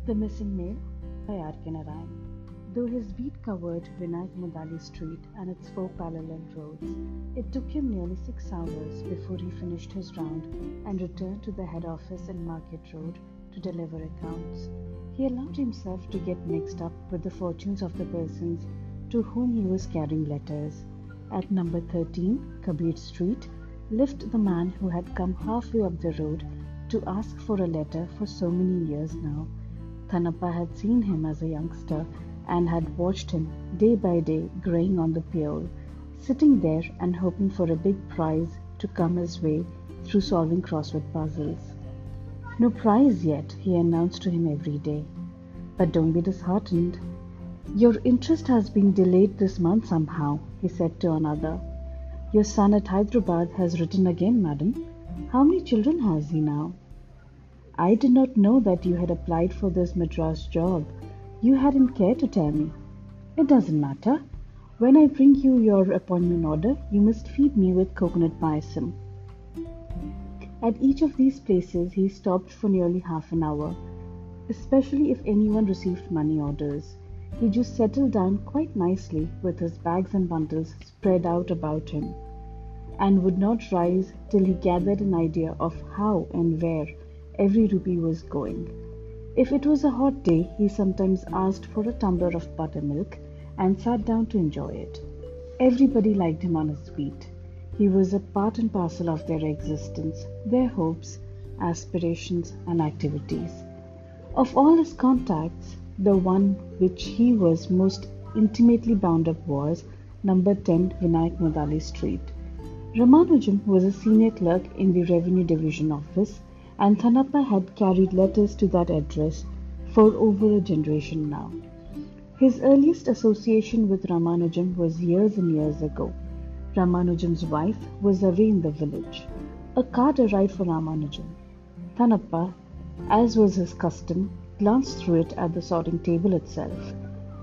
The Missing Mail by R.K. Narayan. Though his beat covered Vinayak Mudali Street and its four parallel roads, it took him nearly 6 hours before he finished his round and returned to the head office in Market Road to deliver accounts. He allowed himself to get mixed up with the fortunes of the persons to whom he was carrying letters. At number 13, Kabir Street, lived the man who had come halfway up the road to ask for a letter for so many years now. Thanappa had seen him as a youngster and had watched him day by day growing on the pier, sitting there and hoping for a big prize to come his way through solving crossword puzzles. No prize yet, he announced to him every day. But don't be disheartened. Your interest has been delayed this month somehow, he said to another. Your son at Hyderabad has written again, madam. How many children has he now? I did not know that you had applied for this Madras job. You hadn't cared to tell me. It doesn't matter. When I bring you your appointment order, you must feed me with coconut payasam. At each of these places he stopped for nearly half an hour, especially if anyone received money orders. He just settled down quite nicely with his bags and bundles spread out about him, and would not rise till he gathered an idea of how and where every rupee was going. If it was a hot day, he sometimes asked for a tumbler of buttermilk and sat down to enjoy it. Everybody liked him on his beat. He was a part and parcel of their existence, their hopes, aspirations, and activities. Of all his contacts, the one which he was most intimately bound up was number 10 Vinayak Mudali Street. Ramanujam was a senior clerk in the Revenue Division office, and Thanappa had carried letters to that address for over a generation now. His earliest association with Ramanujam was years and years ago. Ramanujam's wife was away in the village. A card arrived for Ramanujam. Thanappa, as was his custom, glanced through it at the sorting table itself,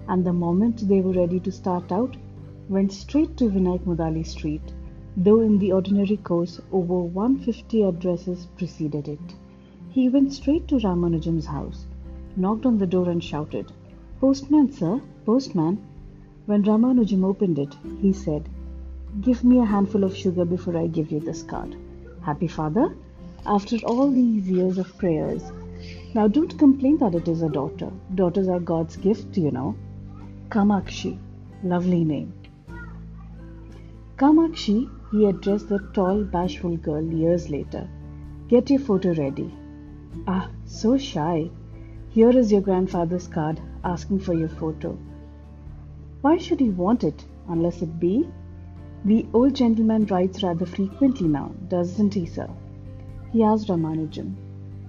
and the moment they were ready to start out, went straight to Vinayak Mudali Street, though in the ordinary course over 150 addresses preceded it. He went straight to Ramanujam's house, knocked on the door and shouted, Postman, sir, postman. When Ramanujam opened it, he said, Give me a handful of sugar before I give you this card. Happy father? After all these years of prayers. Now don't complain that it is a daughter. Daughters are God's gift, you know. Kamakshi, lovely name. Kamakshi, he addressed the tall, bashful girl years later. Get your photo ready. Ah, so shy. Here is your grandfather's card asking for your photo. Why should he want it, unless it be? The old gentleman writes rather frequently now, doesn't he, sir? He asked Ramanujam.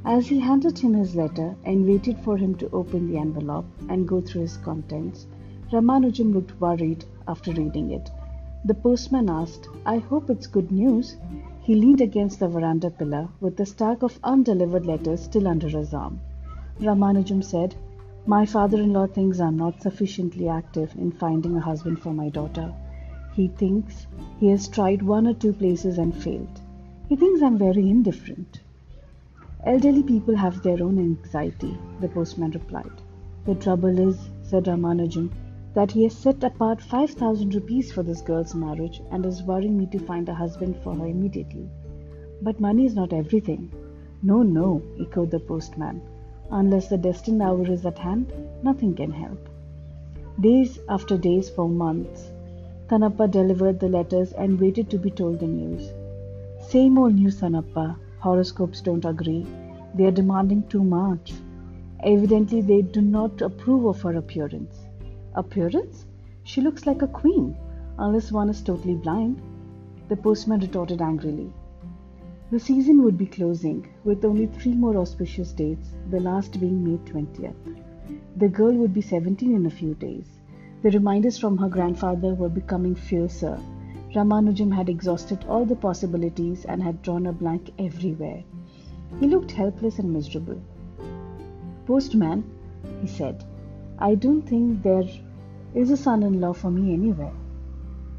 As he handed him his letter and waited for him to open the envelope and go through its contents, Ramanujam looked worried after reading it. The postman asked, I hope it's good news. He leaned against the veranda pillar with the stack of undelivered letters still under his arm. Ramanujam said, My father-in-law thinks I'm not sufficiently active in finding a husband for my daughter. He thinks he has tried one or two places and failed. He thinks I'm very indifferent. Elderly people have their own anxiety, the postman replied. The trouble is, said Ramanujam, that he has set apart 5,000 rupees for this girl's marriage and is worrying me to find a husband for her immediately. But money is not everything. No, no, echoed the postman. Unless the destined hour is at hand, nothing can help. Days after days for months, Thanappa delivered the letters and waited to be told the news. Same old news, Thanappa. Horoscopes don't agree. They are demanding too much. Evidently, they do not approve of her appearance. Appearance? She looks like a queen, unless one is totally blind, the postman retorted angrily. The season would be closing, with only 3 more auspicious dates, the last being May 20th. The girl would be 17 in a few days. The reminders from her grandfather were becoming fiercer. Ramanujam had exhausted all the possibilities and had drawn a blank everywhere. He looked helpless and miserable. Postman, he said, I don't think there is a son-in-law for me anywhere.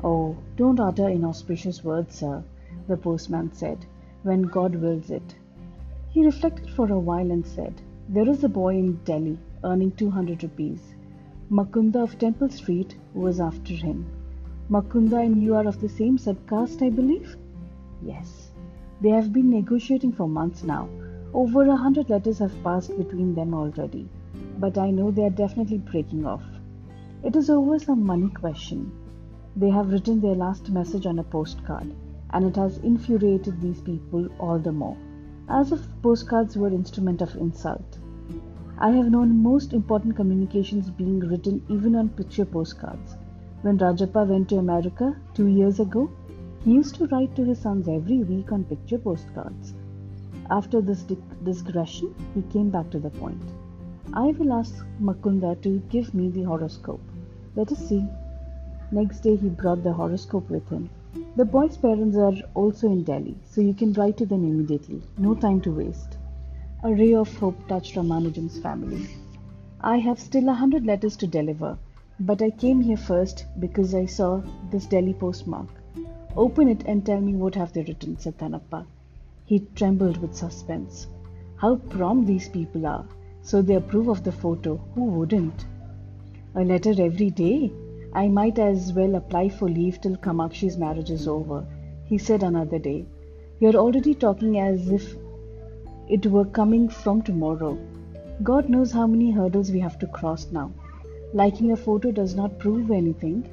Oh, don't utter inauspicious words, sir, the postman said, when God wills it. He reflected for a while and said, There is a boy in Delhi earning 200 rupees. Makunda of Temple Street was after him. Makunda and you are of the same subcaste, I believe? Yes. They have been negotiating for months now. Over 100 letters have passed between them already. But I know they are definitely breaking off. It is over some money question. They have written their last message on a postcard, and it has infuriated these people all the more, as if postcards were instrument of insult. I have known most important communications being written even on picture postcards. When Rajappa went to America 2 years ago, he used to write to his sons every week on picture postcards. After this digression, he came back to the point. I will ask Makunda to give me the horoscope. Let us see. Next day he brought the horoscope with him. The boy's parents are also in Delhi, so you can write to them immediately. No time to waste. A ray of hope touched Ramanujam's family. I have still 100 letters to deliver, but I came here first because I saw this Delhi postmark. Open it and tell me what have they written, said Thanappa. He trembled with suspense. How prompt these people are. So they approve of the photo. Who wouldn't? A letter every day? I might as well apply for leave till Kamakshi's marriage is over, he said another day. You're already talking as if it were coming from tomorrow. God knows how many hurdles we have to cross now. Liking a photo does not prove anything.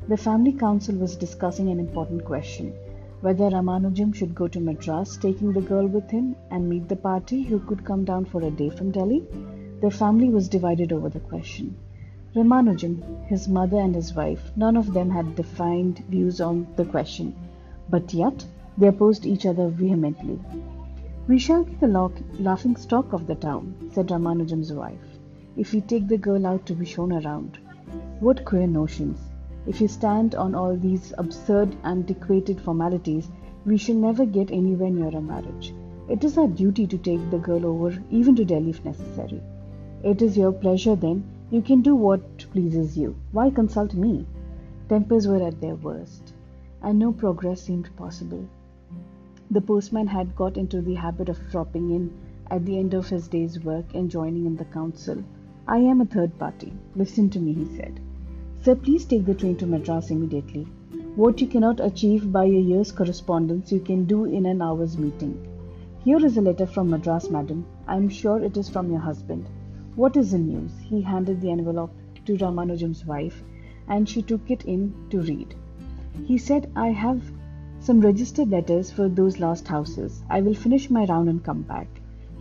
The family council was discussing an important question, whether Ramanujam should go to Madras, taking the girl with him, and meet the party who could come down for a day from Delhi. The family was divided over the question. Ramanujam, his mother and his wife, none of them had defined views on the question, but yet they opposed each other vehemently. We shall be the laughing stock of the town, said Ramanujam's wife, if we take the girl out to be shown around. What queer notions! If you stand on all these absurd, antiquated formalities, we shall never get anywhere near a marriage. It is our duty to take the girl over, even to Delhi if necessary. It is your pleasure then. You can do what pleases you. Why consult me? Tempers were at their worst, and no progress seemed possible. The postman had got into the habit of dropping in at the end of his day's work and joining in the council. I am a third party. Listen to me, he said. Sir, please take the train to Madras immediately. What you cannot achieve by a year's correspondence, you can do in an hour's meeting. Here is a letter from Madras, madam. I am sure it is from your husband. What is the news? He handed the envelope to Ramanujam's wife, and she took it in to read. He said, I have some registered letters for those last houses. I will finish my round and come back.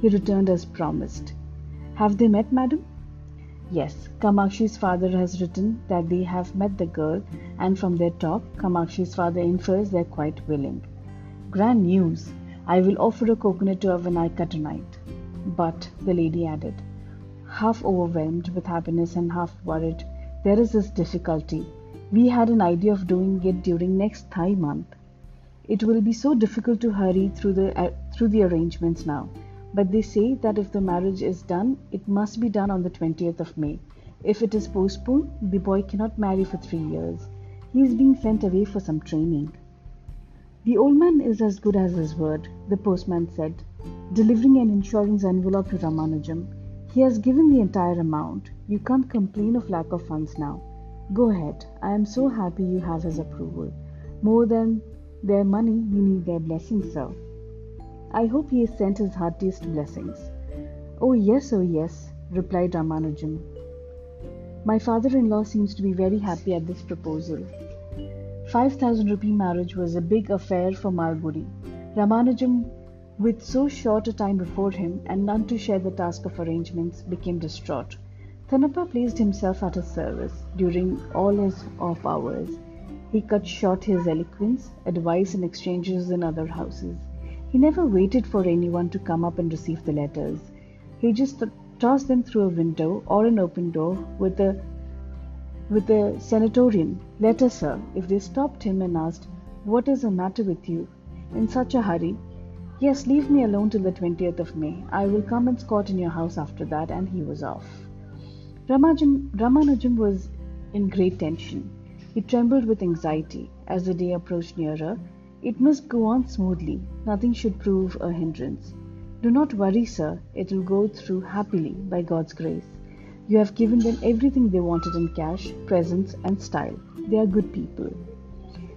He returned as promised. Have they met, madam? Yes, Kamakshi's father has written that they have met the girl, and from their talk, Kamakshi's father infers they are quite willing. Grand news! I will offer a coconut to Avanaika tonight. But, the lady added, half overwhelmed with happiness and half worried, there is this difficulty. We had an idea of doing it during next Thai month. It will be so difficult to hurry through the arrangements now. But they say that if the marriage is done, it must be done on the 20th of May. If it is postponed, the boy cannot marry for 3 years. He is being sent away for some training. The old man is as good as his word, the postman said, delivering an insurance envelope to Ramanujam. He has given the entire amount. You can't complain of lack of funds now. Go ahead. I am so happy you have his approval. More than their money, we need their blessings, sir. I hope he has sent his heartiest blessings. Oh yes, replied Ramanujam. My father-in-law seems to be very happy at this proposal. 5,000 rupee marriage was a big affair for Malgudi. Ramanujam, with so short a time before him and none to share the task of arrangements, became distraught. Thanappa placed himself at his service during all his off hours. He cut short his eloquence, advice and exchanges in other houses. He never waited for anyone to come up and receive the letters. He just tossed them through a window or an open door with a senatorian, letter, sir, if they stopped him and asked, what is the matter with you? In such a hurry? Yes, leave me alone till the 20th of May. I will come and squat in your house after that, and he was off. Ramanujam was in great tension. He trembled with anxiety as the day approached nearer. It must go on smoothly. Nothing should prove a hindrance. Do not worry, sir. It will go through happily by God's grace. You have given them everything they wanted in cash, presents, and style. They are good people.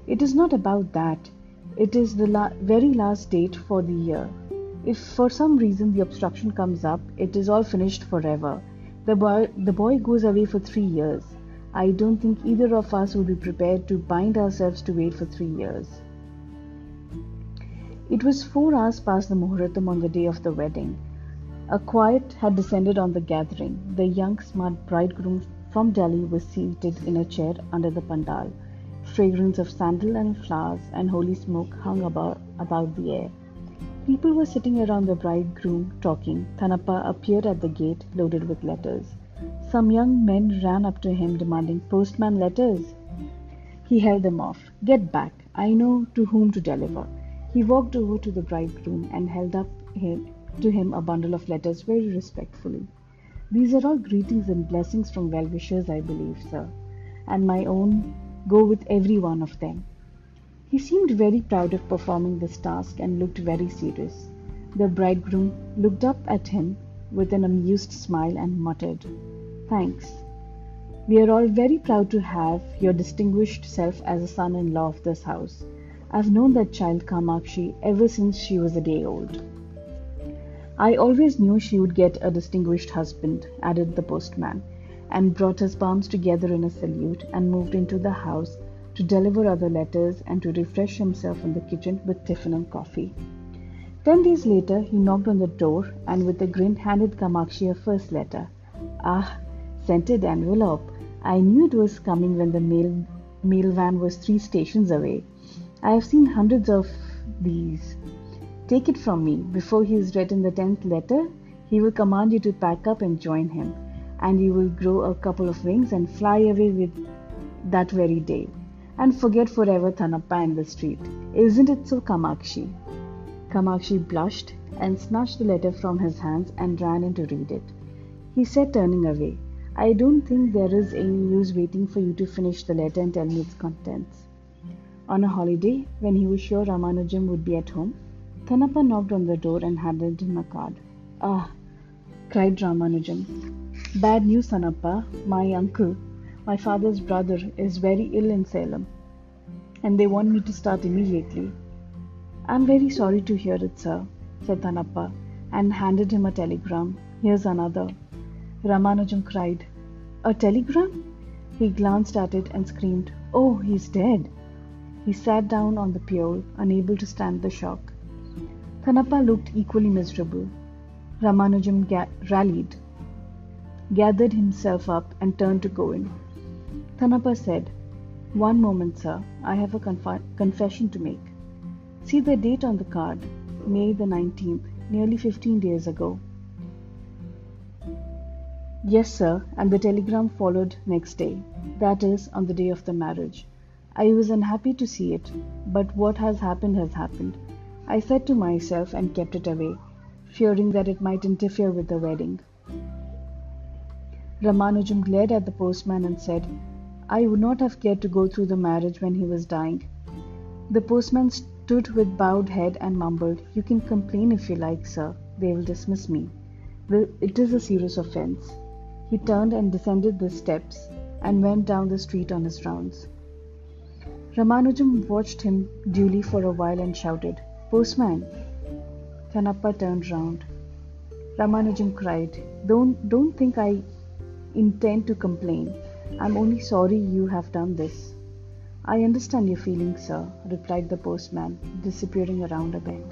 It is not about that. It is the very last date for the year. If for some reason the obstruction comes up, it is all finished forever. The boy goes away for 3 years. I don't think either of us would be prepared to bind ourselves to wait for 3 years. It was 4 hours past the Muhurtam on the day of the wedding. A quiet had descended on the gathering. The young smart bridegroom from Delhi was seated in a chair under the pandal. Fragrance of sandal and flowers and holy smoke hung about the air. People were sitting around the bridegroom talking. Thanappa appeared at the gate loaded with letters. Some young men ran up to him demanding, "Postman, letters." He held them off. "Get back. I know to whom to deliver." He walked over to the bridegroom and held up to him a bundle of letters very respectfully. "These are all greetings and blessings from well-wishers, I believe, sir, and my own go with every one of them." He seemed very proud of performing this task and looked very serious. The bridegroom looked up at him with an amused smile and muttered, "Thanks. We are all very proud to have your distinguished self as a son-in-law of this house. I've known that child Kamakshi ever since she was a day old." "I always knew she would get a distinguished husband," added the postman, and brought his palms together in a salute and moved into the house to deliver other letters and to refresh himself in the kitchen with tiffin and coffee. 10 days later, he knocked on the door and with a grin handed Kamakshi a first letter. "Ah, scented envelope. I knew it was coming when the mail van was 3 stations away. I have seen hundreds of these. Take it from me, before he is read in the 10th letter, he will command you to pack up and join him, and you will grow a couple of wings and fly away with that very day, and forget forever Thanappa in the street. Isn't it so, Kamakshi?" Kamakshi blushed and snatched the letter from his hands and ran in to read it. He said, turning away, "I don't think there is any use waiting for you to finish the letter and tell me its contents." On a holiday, when he was sure Ramanujam would be at home, Thanappa knocked on the door and handed him a card. "Ah," cried Ramanujam. "Bad news, Thanappa. My uncle, my father's brother, is very ill in Salem, and they want me to start immediately." "I'm very sorry to hear it, sir," said Thanappa, and handed him a telegram. "Here's another." Ramanujam cried, "A telegram?" He glanced at it and screamed, "Oh, he's dead." He sat down on the pew, unable to stand the shock. Thanappa looked equally miserable. Ramanujam rallied, gathered himself up and turned to go in. Thanappa said, "One moment, sir. I have a confession to make. See the date on the card, May the 19th, nearly 15 days ago." "Yes, sir, and the telegram followed next day, that is, on the day of the marriage. I was unhappy to see it, but what has happened has happened. I said to myself and kept it away, fearing that it might interfere with the wedding." Ramanujam glared at the postman and said, "I would not have cared to go through the marriage when he was dying." The postman stood with bowed head and mumbled, "You can complain if you like, sir. They will dismiss me. It is a serious offence." He turned and descended the steps and went down the street on his rounds. Ramanujam watched him duly for a while and shouted, "Postman!" Thanappa turned round. Ramanujam cried, Don't think I intend to complain. I'm only sorry you have done this." "I understand your feelings, sir," replied the postman, disappearing around a bend.